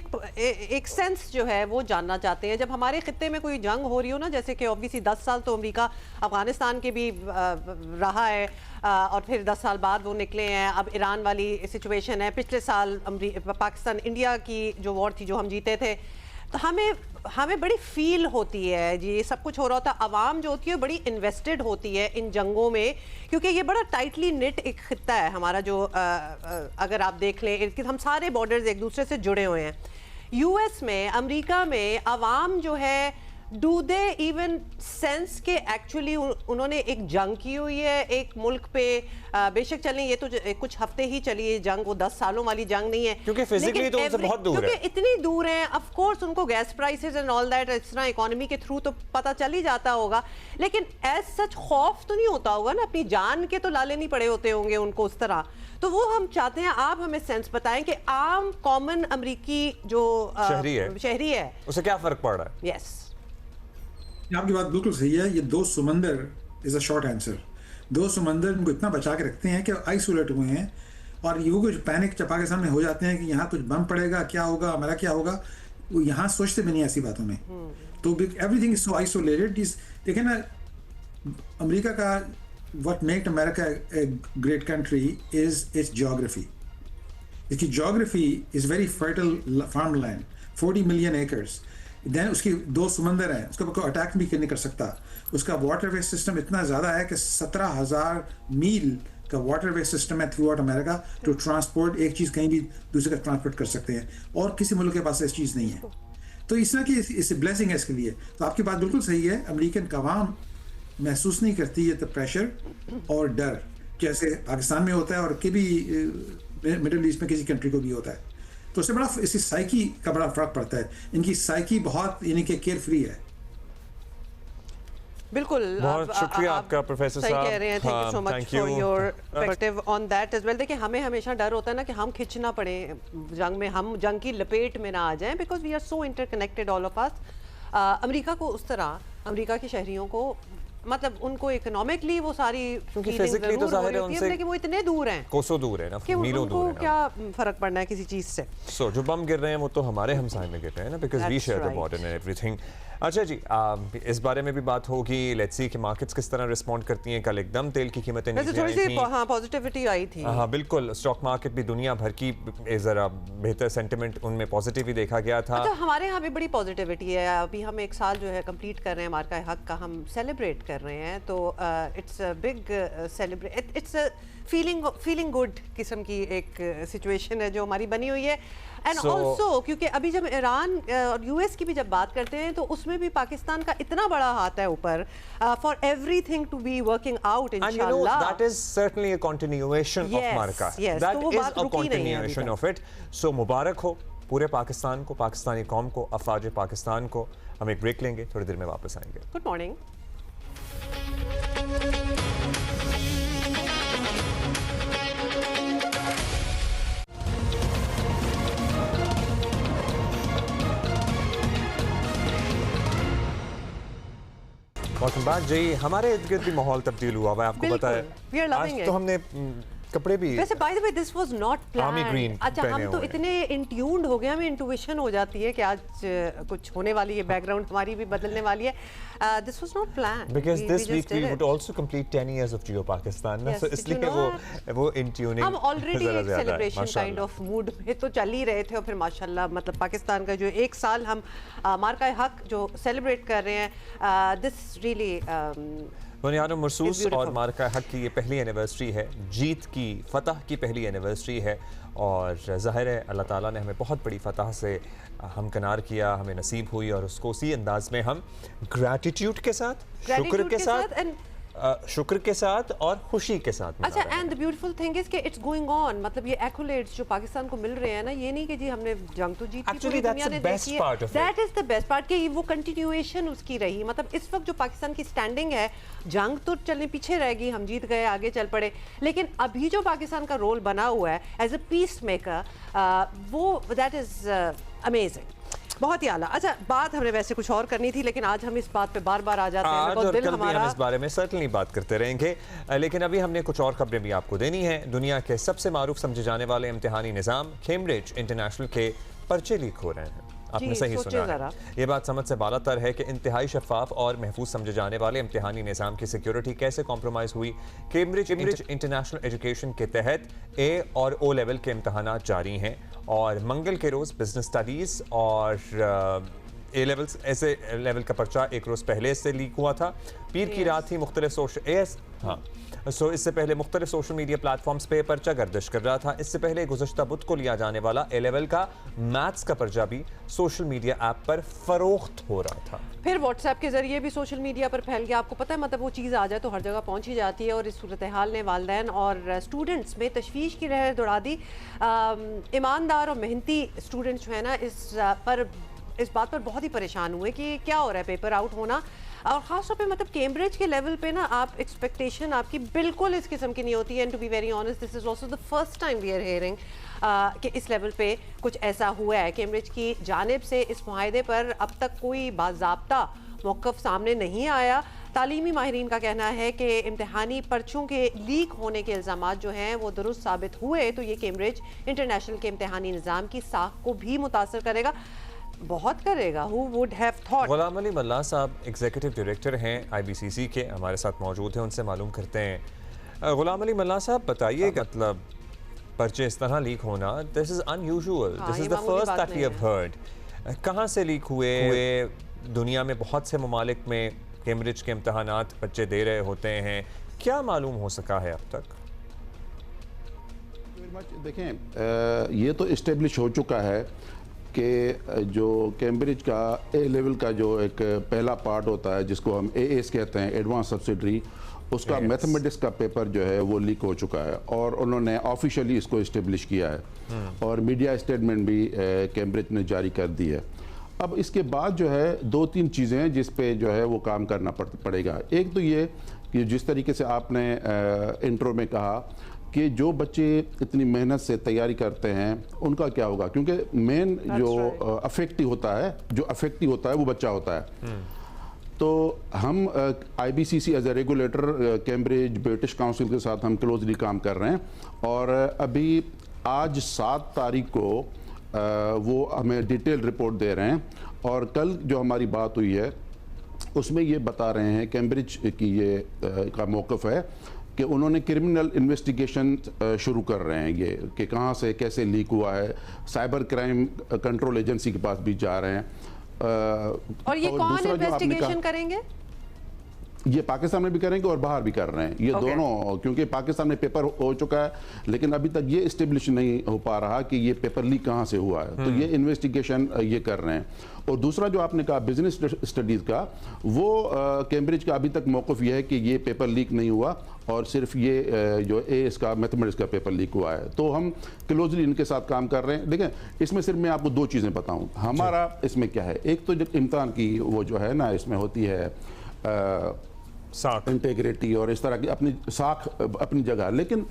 एक सेंस जो है वो जानना चाहते हैं। जब हमारे खित्ते में कोई जंग हो रही हो ना, जैसे कि ऑब्वियसली 10 साल तो अमेरिका अफगानिस्तान के भी रहा है, और फिर 10 साल बाद वो निकले हैं। अब ईरान वाली सिचुएशन है, पिछले साल पाकिस्तान इंडिया की जो वॉर थी जो हम जीते थे, तो हमें बड़ी फील होती है जी, ये सब कुछ हो रहा होता है। आवाम जो होती है बड़ी इन्वेस्टेड होती है इन जंगों में, क्योंकि ये बड़ा टाइटली निट एक खित्ता है हमारा, जो अगर आप देख लें हम सारे बॉर्डर्स एक दूसरे से जुड़े हुए हैं। यूएस में, अमेरिका में आवाम जो है, डू दे इवन सेंस के एक्चुअली उन्होंने एक जंग की हुई है एक मुल्क पे? बेशक चलें ये तो कुछ हफ्ते ही चली है जंग, वो 10 सालों वाली जंग नहीं है, क्योंकि फिजिकली तो उनसे बहुत दूर है, क्योंकि इतनी दूर है। ऑफ कोर्स उनको gas prices and all that इस तरह इकोनॉमी के थ्रू तो पता चल ही जाता होगा, लेकिन एज सच खौफ तो नहीं होता होगा ना, अपनी जान के तो लाले नहीं पड़े होते होंगे उनको उस तरह। तो वो हम चाहते हैं आप हमें सेंस बताएं कि आम कॉमन अमेरिकी जो शहरी है उसे क्या फर्क पड़ रहा है? यस, आपकी बात बिल्कुल सही है। ये 2 समंदर इज अ शॉर्ट आंसर। 2 समंदर इनको इतना बचा के रखते हैं कि आइसोलेट हुए हैं, और ये कुछ पैनिक जब पाकिस्तान में हो जाते हैं कि यहाँ कुछ बम पड़ेगा, क्या होगा, हमारा क्या होगा, वो यहाँ सोचते भी नहीं ऐसी बातों में। तो एवरीथिंग इज सो आइसोलेटेड। देखिए ना, अमेरिका का what maked America a great country is its geography. इसकी geography is very fertile farm land, 40 million acres. Then उसकी 2 समंदर हैं, उसके ऊपर कोई अटैक भी नहीं कर सकता। उसका वाटरवे सिस्टम इतना ज़्यादा है कि 17,000 मील का वाटरवे सिस्टम है throughout America to transport. एक चीज़ कहीं भी दूसरे का ट्रांसपोर्ट कर सकते हैं, और किसी मुल्क के पास ऐसी चीज़ नहीं है। तो इस तरह की इस ब्लेसिंग है इसके लिए। तो आपकी बात बिल्कुल सही है। अमेरिकन अवाम महसूस नहीं करती है तो प्रेशर और डर, जैसे पाकिस्तान में होता है और कि भी मिडिल ईस्ट में किसी कंट्री को भी होता है। तो उससे बड़ा इसकी साइकी का बड़ा फर्क पड़ता है। इनकी साइकी बहुत यानी कि केयर फ्री है। बिल्कुल, बहुत शुक्रिया आपका प्रोफेसर साहब, सही कह रहे हैं। Thank you so much for your perspective on that as well. देखिए हमें हमेशा डर होता है ना कि हम खिंच ना पड़े जंग में, हम जंग की लपेट में ना आ जाएं, because we are so interconnected all of us. America को उस तरह, अमेरिका के शहरियों को मतलब उनको इकोनॉमिकली वो सारी फिजिकली तो जाहिर है उनसे, लेकिन वो इतने दूर हैं, कोसों दूर है ना, मीलों दूर है ना। क्या फर्क पड़ना है किसी चीज से? सो जो बम गिर रहे हैं वो तो हमारे हमसाये में गिर रहे हैं ना, because we share the border and everything. अच्छा जी, इस बारे में भी बात होगी। लेट्स सी कि मार्केट्स किस तरह रिस्पॉन्ड करती हैं। कल एकदम तेल की कीमतें नीचे आई थी, हाँ पॉजिटिविटी आई थी। हाँ बिल्कुल, स्टॉक मार्केट भी दुनिया भर की जरा बेहतर सेंटिमेंट उनमें पॉजिटिव ही देखा गया था। अच्छा, हमारे यहाँ भी बड़ी पॉजिटिविटी है। अभी हम 1 साल जो है कंप्लीट कर रहे हैं, मार्का हक का हम सेलिब्रेट कर रहे हैं, तो it's a big celebrate, it's feeling good किस्म की एक सिचुएशन है जो हमारी बनी हुई है। एंड ऑल्सो क्योंकि अभी जब ईरान और यूएस की भी जब बात करते हैं तो उसमें भी पाकिस्तान का इतना बड़ा हाथ है ऊपर, for everything to be working out इंशाल्लाह। That is certainly a continuation of मार्का, that is a continuation of it. So मुबारक हो पूरे पाकिस्तान को, पाकिस्तानी कौम को, अफवाज पाकिस्तान को। हम एक ब्रेक लेंगे, थोड़ी देर में वापस आएंगे। Good morning. मौसम बात जी, हमारे इर्द गिर्द भी माहौल तब्दील हुआ हुआ है, आपको पता है। We are loving आज तो it. हमने कपड़े भी वैसे by the way this was not army green planned. अच्छा, पहने हम तो हुए हैं। इतने इंट्यून्ड हो गए, हमें इंट्यूशन हो जाती है कि आज कुछ होने वाली है, बैकग्राउंड हमारी भी बदलने वाली है। This was not planned Because this week we would also complete 10 years of Jio Pakistan ना, Yes, so did you इसलिए know वो in tuning हम ऑलरेडी ज़रा एक ज़्यादा है, सेलिब्रेशन माशाल्लाह। काइंड ऑफ मूड में तो चल ही रहे थे, और फिर माशाल्लाह मतलब पाकिस्तान का जो एक साल हम मार्का हक जो सेलिब्रेट कर रहे हैं, दिस रियली बुनियादो It's मरसूस beautiful. और मार्का हक की ये पहली एनिवर्सरी है, जीत की फतह की पहली एनिवर्सरी है, और ज़ाहिर है अल्लाह ताला ने हमें बहुत बड़ी फतह से हमकनार किया, हमें नसीब हुई, और उसको उसी अंदाज में हम ग्रैटिट्यूड के साथ, शुक्र के साथ, शुक्र के साथ और खुशी के साथ मना अच्छा, रहे हैं। And the beautiful thing is कि इट्स गोइंग ऑन, मतलब ये एक्कोलेड्स जो पाकिस्तान को मिल रहे हैं ना, ये नहीं कि जी हमने जंग तो जीती, Actually, पूरी that's दुनिया the ने best देखी part है, of it. That is the best part कि वो कंटिन्यूएशन उसकी रही। मतलब इस वक्त जो पाकिस्तान की स्टैंडिंग है, जंग तो चलने पीछे रहेगी, हम जीत गए, आगे चल पड़े, लेकिन अभी जो पाकिस्तान का रोल बना हुआ है एज अ पीस मेकर, वो दैट इज अमेजिंग, बहुत ही आला। अच्छा, बात हमने वैसे कुछ और करनी थी, लेकिन आज हम इस बात पे बार बार आ जाते हैं, आज बिकॉज़ और दिल कल भी हमारा हम इस बारे में सर्टनली बात करते रहेंगे, लेकिन अभी हमने कुछ और खबरें भी आपको देनी है। दुनिया के सबसे मारूफ समझे जाने वाले इम्तिहानी निज़ाम कैम्ब्रिज इंटरनेशनल के पर्चे लीक हो रहे हैं। आपने जी, सही सोचिए सुना ज़रा। है। ये बात समझ से बालातर है कि इंतहाई शफाफ और महफूज समझे जाने वाले इम्तिहानी निज़ाम की सिक्योरिटी कैसे कॉम्प्रोमाइज़ हुई। कैम्ब्रिज इंटरनेशनल एजुकेशन के तहत ए और ओ लेवल के इम्तहानात जारी हैं, और मंगल के रोज़ बिजनेस स्टडीज़ और ए लेवल्स ऐसे लेवल का पर्चा एक रोज़ पहले से लीक हुआ था। पीर की रात ही मुख्तलिफ इससे पहले मुख्तलिफ सोशल मीडिया प्लेटफॉर्म्स पे पर्चा गर्दिश कर रहा था। इससे पहले गुज़श्ता बुध को लिया जाने वाला ए लेवल का मैथ्स का पर्चा भी सोशल मीडिया ऐप पर फरोख्त हो रहा था। फिर व्हाट्सएप के जरिए भी सोशल मीडिया पर फैल गया। आपको पता है, मतलब वो चीज़ आ जाए तो हर जगह पहुंच ही जाती है, और इस सूरत हाल ने वालिदैन और स्टूडेंट्स में तशवीश की लहर दौड़ा दी। ईमानदार और मेहनती स्टूडेंट्स जो है ना, इस बात पर बहुत ही परेशान हुए कि क्या हो रहा है, पेपर आउट होना, और ख़ास तौर पे मतलब कैम्ब्रिज के लेवल पे ना, आप एक्सपेक्टेशन आपकी बिल्कुल इस किस्म की नहीं होती है। And to be very honest, this is also the first time we are hearing कि इस लेवल पे कुछ ऐसा हुआ है। कैम्ब्रिज की जानिब से इस मुआहदे पर अब तक कोई बाज़ाब्ता मौक़िफ़ सामने नहीं आया। तालीमी माहिरीन का कहना है कि इम्तिहानी पर्चों के लीक होने के इल्ज़ामात जो हैं वो दुरुस्त साबित हुए तो ये कैम्ब्रिज इंटरनेशनल के इम्तिहानी निज़ाम की साख को भी मुतासर करेगा, बहुत करेगा। Who would have thought? Ghulam Ali मल्ला साहब एग्जीक्यूटिव डायरेक्टर हैं IBCC के, हमारे साथ मौजूद हैं, उनसे मालूम करते हैं। गुलाम अली मल्ला साहब, बताइए, मतलब पर्चे इस तरह लीक होना, this is unusual, this is the first that we have heard. कहाँ से लीक हुए? दुनिया में बहुत से ममालिक में कैम्ब्रिज के इम्तहानात बच्चे दे रहे होते हैं, क्या मालूम हो सका है अब तक? देखें, ये तो इस्टेब्लिश हो चुका है कि जो कैम्ब्रिज का ए लेवल का जो एक पहला पार्ट होता है, जिसको हम AS कहते हैं, एडवांस सब्सिडरी, उसका मैथमेटिक्स का पेपर जो है वो लीक हो चुका है, और उन्होंने ऑफिशियली इसको इस्टेब्लिश किया है, और मीडिया स्टेटमेंट भी कैम्ब्रिज ने जारी कर दी है। अब इसके बाद जो है 2-3 चीज़ें हैं जिस पे जो है वो काम करना पड़ेगा। एक तो ये कि जिस तरीके से आपने इंट्रो में कहा कि जो बच्चे इतनी मेहनत से तैयारी करते हैं उनका क्या होगा, क्योंकि मेन जो अफेक्टिव होता है वो बच्चा होता है। तो हम IBCC as a regulator Cambridge British Council के साथ हम क्लोजली काम कर रहे हैं, और अभी आज 7 तारीख को वो हमें डिटेल रिपोर्ट दे रहे हैं, और कल जो हमारी बात हुई है उसमें ये बता रहे हैं कैम्ब्रिज की ये का मौक़िफ़ है कि उन्होंने क्रिमिनल इन्वेस्टिगेशन शुरू कर रहे हैं, ये कि कहाँ से कैसे लीक हुआ है, साइबर क्राइम कंट्रोल एजेंसी के पास भी जा रहे हैं। और ये कौन इन्वेस्टिगेशन करेंगे? ये पाकिस्तान में भी करेंगे और बाहर भी कर रहे हैं, ये दोनों, क्योंकि पाकिस्तान में पेपर हो चुका है, लेकिन अभी तक ये इस्टेब्लिश नहीं हो पा रहा कि ये पेपर लीक कहाँ से हुआ है, तो ये इन्वेस्टिगेशन ये कर रहे हैं। और दूसरा जो आपने कहा बिजनेस स्टडीज़ का, वो कैम्ब्रिज का अभी तक मौक़िफ़ ये है कि ये पेपर लीक नहीं हुआ, और सिर्फ ये जो AS का मैथमेटिक्स का पेपर लीक हुआ है। तो हम क्लोजली इनके साथ काम कर रहे हैं। देखें, इसमें सिर्फ मैं आपको 2 चीज़ें बताऊँ हमारा इसमें क्या है। एक तो जब इम्तिहान की वो जो है ना, इसमें होती है इंटेग्रिटी और इस तरह की अपनी साख अपनी जगह, लेकिन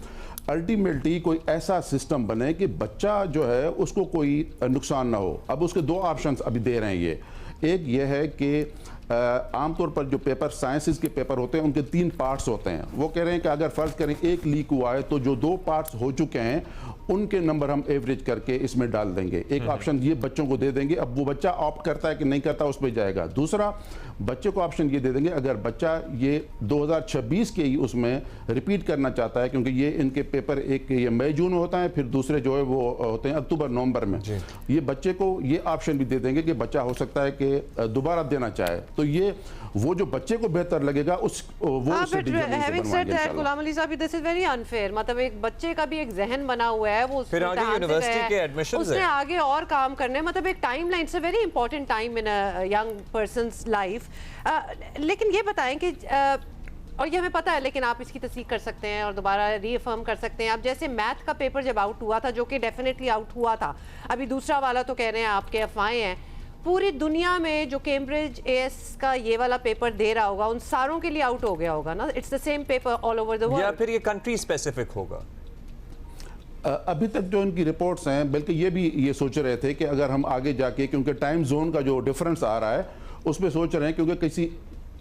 अल्टीमेटली कोई ऐसा सिस्टम बने कि बच्चा जो है उसको कोई नुकसान ना हो। अब उसके 2 ऑप्शंस अभी दे रहे हैं ये। एक ये है कि आमतौर पर जो पेपर साइंसेज के पेपर होते हैं उनके 3 पार्ट्स होते हैं। वो कह रहे हैं कि अगर फ़र्ज़ करें एक लीक हुआ है तो जो 2 पार्ट्स हो चुके हैं उनके नंबर हम एवरेज करके इसमें डाल देंगे। एक ऑप्शन ये बच्चों को दे देंगे, अब वो बच्चा ऑप्ट करता है कि नहीं करता उस पर जाएगा। दूसरा बच्चे को ऑप्शन ये दे देंगे अगर बच्चा ये 2026 के ही उसमें रिपीट करना चाहता है, क्योंकि ये इनके पेपर एक ये मई जून में होता है, फिर दूसरे जो है वो होते हैं अक्टूबर नवंबर में। ये बच्चे को ये ऑप्शन भी दे देंगे कि बच्चा हो सकता है कि दोबारा देना चाहे, तो ये वो जो बच्चे को बेहतर लगेगा उस वो having said that Ghulam Ali साहब, दिस इज वेरी अनफेयर। मतलब एक बच्चे का भी एक जहन बना हुआ है, वो फिर आगे यूनिवर्सिटी के एडमिशंस उसने आगे और काम करने, मतलब एक टाइमलाइन से very important time in a young persons life. लेकिन ये बताएं कि और ये हमें पता है, लेकिन आप इसकी तस्दीक कर सकते हैं और दोबारा रीअफर्म कर सकते हैं। अब जैसे मैथ का पेपर जब आउट हुआ था, जो कि डेफिनेटली आउट हुआ था, अभी दूसरा वाला तो कह रहे हैं आपके अफवाहें हैं, पूरी दुनिया में जो कैम्ब्रिज एएस का ये वाला पेपर दे रहा होगा उन सारों के लिए आउट हो गया होगा ना? It's the same paper all over the world, या फिर ये कंट्री स्पेसिफिक होगा? अभी तक जो इनकी रिपोर्ट्स हैं, बल्कि ये भी ये सोच रहे थे कि अगर हम आगे जाके, क्योंकि टाइम जोन का जो डिफरेंस आ रहा है उसमें सोच रहे हैं, क्योंकि किसी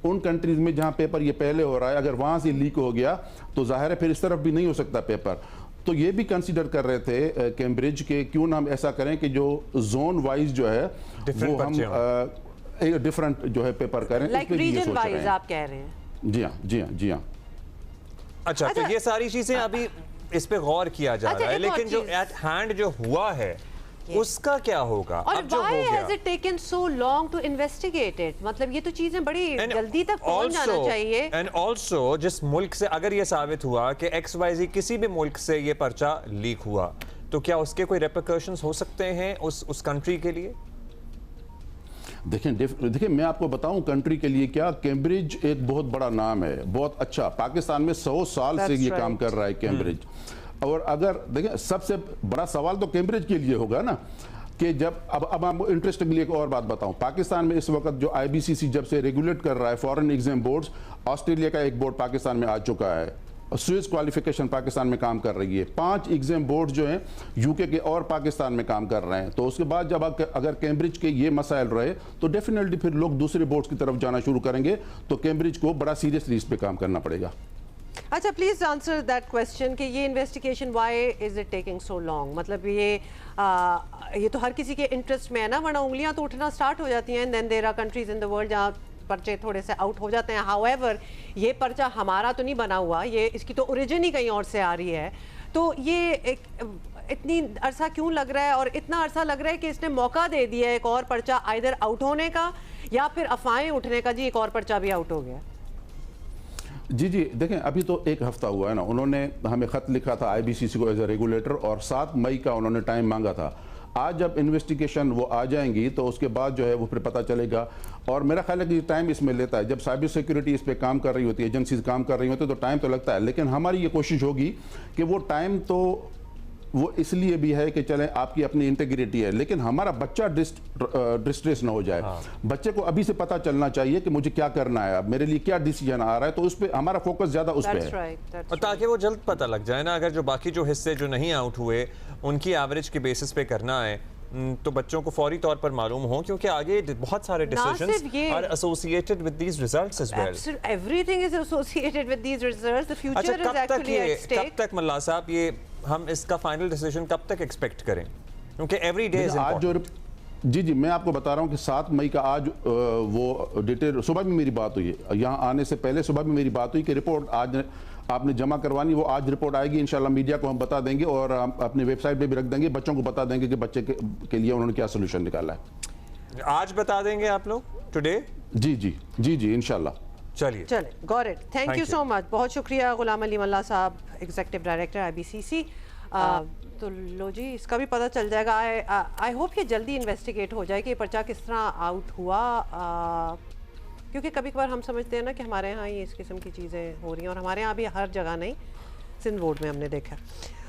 उन कंट्रीज में जहां पेपर ये पहले हो रहा है अगर वहां से लीक हो गया तो जाहिर है फिर इस तरफ भी नहीं हो सकता पेपर। तो ये भी कंसीडर कर रहे थे कैम्ब्रिज के, क्यों ना हम ऐसा करें कि जो जोन वाइज जो है वो हम एक डिफरेंट जो है पेपर करें, लाइक रीजन वाइज आप कह रहे हैं? जी हाँ, जी हाँ, जी हाँ। अच्छा, तो ये सारी चीजें अभी इस पे गौर किया जा रहा है, लेकिन जो एट हैंड जो हुआ है उसका क्या होगा? और अब जो हो why गया, has it taken so long to investigate it? मतलब ये तो चीजें बड़ी जल्दी तक पहुंच जाना चाहिए। एंड ऑल्सो जिस मुल्क से अगर ये साबित हुआ कि XYZ किसी भी मुल्क से ये पर्चा लीक हुआ, तो क्या उसके कोई रेपरकशंस हो सकते हैं उस कंट्री के लिए? देखिए मैं आपको बताऊं कंट्री के लिए क्या, कैम्ब्रिज एक बहुत बड़ा नाम है, बहुत अच्छा, पाकिस्तान में 100 साल से ये काम कर रहा है कैम्ब्रिज। और अगर देखें सबसे बड़ा सवाल तो कैम्ब्रिज के लिए होगा ना कि जब अब आपको इंटरेस्ट के लिए एक और बात बताऊं, पाकिस्तान में इस वक्त जो IBCC जब से रेगुलेट कर रहा है फॉरेन एग्जाम बोर्ड्स, ऑस्ट्रेलिया का एक बोर्ड पाकिस्तान में आ चुका है, स्विस क्वालिफिकेशन पाकिस्तान में काम कर रही है, 5 एग्जाम बोर्ड जो हैं यूके के और पाकिस्तान में काम कर रहे हैं। तो उसके बाद जब अगर कैम्ब्रिज के ये मसाइल रहे तो डेफिनेटली फिर लोग दूसरे बोर्ड्स की तरफ जाना शुरू करेंगे, तो कैम्ब्रिज को बड़ा सीरियसली इस पे काम करना पड़ेगा। अच्छा, प्लीज आंसर दैट क्वेश्चन कि ये investigation why is it taking so long? मतलब ये तो हर किसी के इंटरेस्ट में है ना, वरना उंगलियां तो उठना स्टार्ट हो जाती हैं। Then there are countries in the world जहाँ पर्चे थोड़े से आउट हो जाते हैं। हाउएवर ये पर्चा हमारा तो नहीं बना हुआ, ये इसकी तो ओरिजिन ही कहीं और से आ रही है। तो ये इतनी अरसा क्यों लग रहा है, और इतना अरसा लग रहा है कि इसने मौका दे दिया है एक और पर्चा आइदर आउट होने का या फिर अफवाहें उठने का, जी एक और पर्चा भी आउट हो गया? जी देखें अभी तो 1 हफ्ता हुआ है ना, उन्होंने हमें ख़त लिखा था IBCC को एज ए रेगुलेटर, और 7 मई का उन्होंने टाइम मांगा था। आज जब इन्वेस्टिगेशन वो आ जाएंगी तो उसके बाद जो है वो फिर पता चलेगा। और मेरा ख्याल है कि टाइम इसमें लेता है, जब साइबर सिक्योरिटी इस पे काम कर रही होती है, एजेंसीज काम कर रही होती है, तो टाइम तो लगता है। लेकिन हमारी ये कोशिश होगी कि वो टाइम तो वो इसलिए भी है कि चलें आपकी अपनी इंटीग्रिटी है, लेकिन हमारा बच्चा डिस्ट्रेस ना हो जाए। बच्चे को अभी से पता चलना चाहिए कि मुझे क्या करना है, अब मेरे लिए क्या डिसीजन आ रहा है, तो उस पर हमारा फोकस ज्यादा उस पर है, और ताकि वो जल्द पता लग जाए ना। अगर जो बाकी जो हिस्से जो नहीं आउट हुए उनकी एवरेज के बेसिस पे करना है तो बच्चों को फौरी तौर पर मालूम हो, क्योंकि आगे बहुत सारे decisions are associated with these results as well. Everything is associated with these results, the future is actually at stake. कब तक मल्ला साहब ये हम इसका फाइनल डिसीजन कब तक एक्सपेक्ट करें, क्योंकि एवरी डे इज इंपॉर्टेंट? जी मैं आपको बता रहा हूँ कि 7 मई का आज वो डिटेल सुबह भी मेरी बात हुई है, यहाँ आने से पहले सुबह भी मेरी बात हुई कि रिपोर्ट आज आपने जमा करवानी, वो आज रिपोर्ट आएगी इंशाल्लाह, मीडिया को हम बता देंगे और अपनी वेबसाइट पे भी रख देंगे, बच्चों को बता देंगे कि बच्चे के लिए उन्होंने क्या सोल्यूशन निकाला है। आज बता देंगे आप लोग टुडे? जी इंशाल्लाह। चलिए got it, thank you so much, बहुत शुक्रिया गुलाम अली मल्ला साहब, एग्जीक्यूटिव डायरेक्टर IBCC। तो लो जी, इसका भी पता चल जाएगा। आई होप कि जल्दी इन्वेस्टिगेट हो जाए कि पर्चा किस तरह आउट हुआ, क्योंकि कभी कभार हम समझते हैं ना कि हमारे यहाँ ही इस किस्म की चीज़ें हो रही हैं, और हमारे यहाँ भी हर जगह नहीं, सिंध बोर्ड में हमने देखा।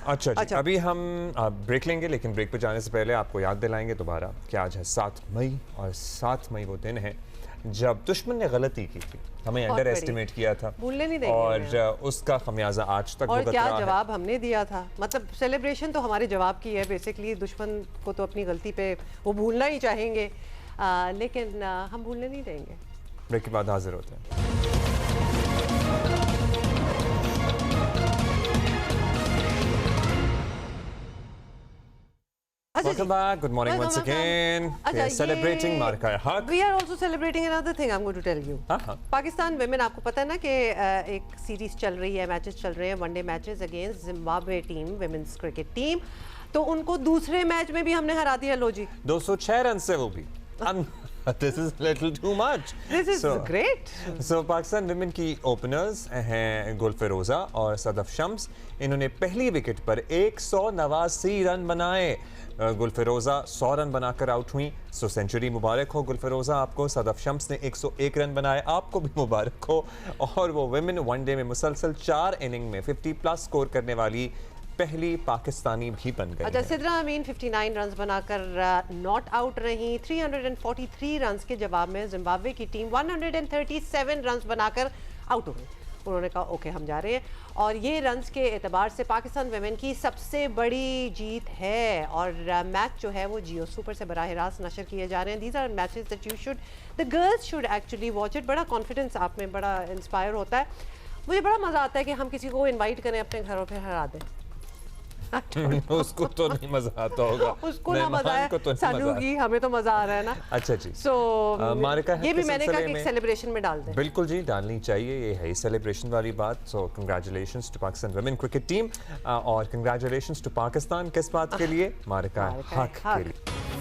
अच्छा, अभी हम ब्रेक लेंगे, लेकिन ब्रेक पर जाने से पहले आपको याद दिलाएंगे दोबारा कि आज है 7 मई, और 7 मई वो दिन है जब दुश्मन ने गलती की थी, हमें अंडर एस्टिमेट किया था, भूलने नहीं देंगे, और उसका खमियाजा आज तक और क्या जवाब हमने दिया था। मतलब सेलिब्रेशन तो हमारे जवाब की है बेसिकली, दुश्मन को तो अपनी गलती पे वो भूलना ही चाहेंगे, लेकिन हम भूलने नहीं देंगे। ब्रेक के बाद हाजिर होते हैं। Welcome back. Good morning once again. We are celebrating Marka-e-Haq. We are also celebrating another thing I'm going to tell you. Pakistan women, आपको पता है ना कि एक सीरीज चल रही है, मैचेस चल रहे हैं, one day matches against Zimbabwe team, women's cricket team. तो उनको दूसरे मैच में भी हमने हरा दिया। लो जी, 206 रन से वो भी। This is a little too much. This is great. So Pakistan women की ओपनर्स हैं गुल फिरोजा और सदफ शम्स। इन्होंने पहली विकेट पर 189 रन बनाए। गुल फिरोजा 100 रन बनाकर आउट हुई। सो सेंचुरी मुबारक हो गुल फिरोजा आपको। सदफ शम्स ने 101 रन बनाए, आपको भी मुबारक हो। और वो विमेन वनडे में मुसलसल 4 इनिंग में 50+ स्कोर करने वाली पहली पाकिस्तानी भी बन गई। अच्छा, सिद्रा अमीन 59 रन्स बनाकर नॉट आउट रही। 343 रन्स के जवाब में जिम्बाब्वे की टीम 137 रन्स बनाकर आउट हो गई। उन्होंने कहा ओके हम जा रहे हैं, और ये रन्स के एतबार से पाकिस्तान वुमेन की सबसे बड़ी जीत है। और मैच जो है वो जियो सुपर से बराह रास्त नशर किए जा रहे हैं। These are matches that you should, the girls should actually watch it. बड़ा कॉन्फिडेंस आप में, बड़ा इंस्पायर होता है। मुझे बड़ा मज़ा आता है कि हम किसी को इन्वाइट करें अपने घरों पर, हरा दें। उसको तो नहीं मजा आता होगा, उसको ना मजा है, तो सानू की, हमें तो मजा आ रहा है ना। अच्छा जी। सो मार्का ये भी मैंने कहा कि सेलिब्रेशन में डाल दें। बिल्कुल जी, डालनी चाहिए, ये है सेलिब्रेशन वाली बात। So congratulations to Pakistan women cricket team और कंग्रेचुलेशंस टू पाकिस्तान। किस बात के लिए? मार्का-ए-हक के लिए।